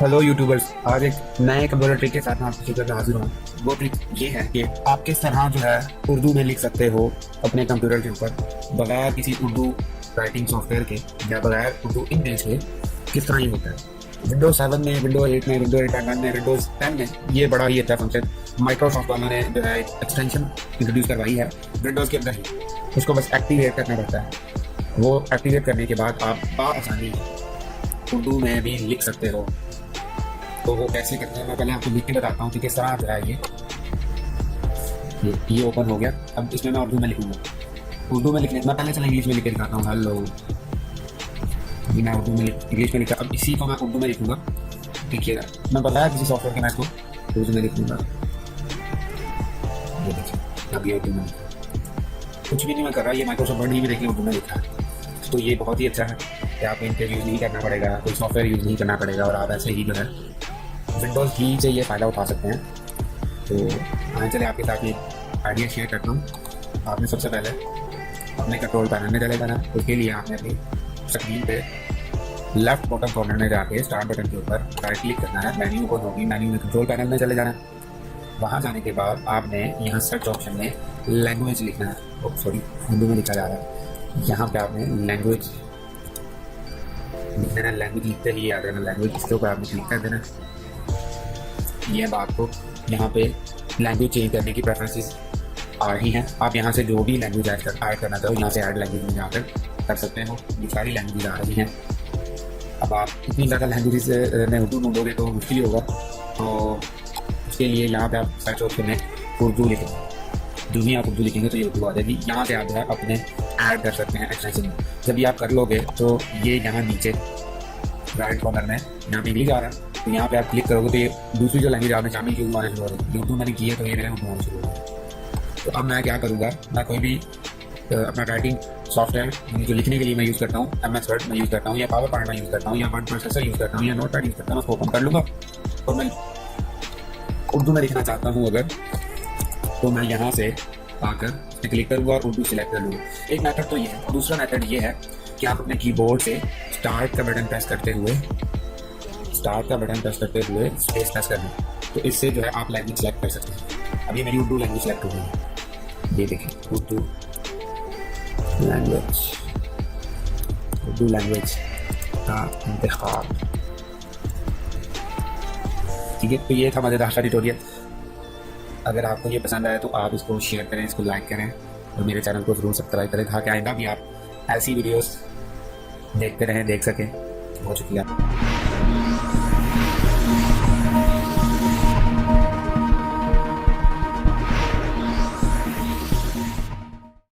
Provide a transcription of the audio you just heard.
Hello YouTubers, आज एक नए कंप्यूटर ट्रिक के साथ मैं आपके साथ हाजिर हूँ। वो ट्रिक ये है कि आप किस तरह जो है उर्दू में लिख सकते हो अपने कंप्यूटर के ऊपर बगैर किसी उर्दू राइटिंग सॉफ्टवेयर के या बगैर उर्दू इंग्लिश के। किस तरह ये होता है विंडोज 7 में, विंडोज 8 में, विंडोज 8 में, विंडोज 10 में ये बड़ा ही अच्छा फंक्शन माइक्रोसॉफ्ट वालों ने जो है एक्सटेंशन इंट्रोड्यूस करवाई है विंडोज़ के अंदर ही। उसको बस एक्टिवेट करना पड़ता है। वो एक्टिवेट करने के बाद आप आसानी उर्दू में भी लिख सकते हो। तो वो कैसे करते हैं मैं पहले आपको लिख के बताता हूँ कि किस तरह जो है ये ओपन हो गया। अब इसमें मैं उर्दू में लिखूंगा। उर्दू में लिखने मैं पहले चला इंग्लिश में लिख के दिखाता हूँ। हेलो, मैं उर्दू में इंग्लिश में लिखा। अब इसी को मैं उर्दू में लिखूंगा। देखिएगा, मैं बताया किसी सॉफ्टवेयर के मैं इसको उर्दू में लिखूंगा। ये देखिए, अब ये उर्दू में कुछ भी नहीं मैं कर रहा। ये माइक्रोसॉफ्ट वर्ड ही भी देखिए उर्दू में लिखा है। तो ये बहुत ही अच्छा है कि आप इनके यूज़ नहीं करना पड़ेगा, कोई सॉफ्टवेयर यूज़ नहीं करना पड़ेगा और आप ऐसे ही जो है विंडोज़ ही से ये फ़ायदा उठा सकते हैं। तो आगे चले आपके साथ ये आइडिया शेयर करता हूँ। आपने सबसे पहले अपने कंट्रोल पैनल में चले जाना। उसके लिए आपने अपनी स्क्रीन पे लेफ्ट बॉटम कॉर्नर में जाके स्टार्ट बटन के ऊपर राइट क्लिक करना है। मेन्यू ओपन होगी, मेन्यू में कंट्रोल पैनल में चले जाना है। वहाँ जाने के बाद आपने यहाँ सर्च ऑप्शन में लैंग्वेज लिखना है। सॉरी, हिंदी में लिखा जा रहा है। यहाँ पे आपने लैंग्वेज लिख देना। लैंग्वेज लिखते ही आ जाना लैंग्वेज, इसके ऊपर आपने क्लिक कर देना। ये बात को यहाँ पे लैंग्वेज चेंज करने की प्रेफरेंसेस आ रही हैं। आप यहाँ से जो भी लैंग्वेज ऐड करना चाहो यहाँ से ऐड लैंग्वेज में जाकर कर सकते हो। ये सारी लैंग्वेज आ रही हैं। अब आप इतनी ज़्यादा लैंग्वेज में उर्दू ढूंढोगे तो मुश्किल होगा। तो उसके लिए यहाँ पे आप सर्च ऑप्शन में उर्दू लिखेंगे। जो भी आप उर्दू लिखेंगे तो ये उर्दू आ जाएगी। यहाँ से आप जो है अपने ऐड कर सकते हैं एक्सटेंशन। जब ये आप कर लोगे तो ये यहाँ नीचे राइट कॉर्नर में यहाँ पे इंग्लिश आ रहा है। तो यहाँ पे आप क्लिक करोगे तो ये दूसरी जो लैंग्वेज आपने शामिल की उर्दू आने शुरू हो रही है। उर्दू मैंने की है तो ये मेरे उर्दू आने शुरू हो गई। तो अब मैं क्या करूँगा, मैं कोई भी अपना राइटिंग सॉफ्टवेयर जो लिखने के लिए मैं यूज़ करता हूँ, MS वर्ड मैं यूज़ करता हूँ या पावर पॉइंट मैं यूज़ करता हूँ या वर्ड प्रोसेसर यूज़ करता हूँ या नोटपैड यूज़ करता हूँ, उसको ओपन कर लूँगा। और मैं उर्दू में लिखना चाहता हूँ अगर, तो मैं यहाँ से आकर क्लिक करूँगा और उर्दू सिलेक्ट कर लूँगा। एक मेथड तो ये है। दूसरा मेथड ये है कि आप अपने कीबोर्ड से स्टार्ट का बटन प्रेस करते हुए स्पेस प्रेस कर लें। तो इससे जो है आप लैंग्वेज सेलेक्ट कर सकते हैं। अब ये मेरी उर्दू लैंग्वेज सेलेक्ट हो गई है। ये देखें, उर्दू लैंग्वेज का इंतखाब। ठीक है, तो ये था मज़ेदार सा ट्यूटोरियल। अगर आपको ये पसंद आया तो आप इसको शेयर करें, इसको लाइक करें और मेरे चैनल को ज़रूर सब्सक्राइब करें ताकि आइंदा भी आप ऐसी वीडियोस देखते रहें, देख सकें। बहुत शुक्रिया।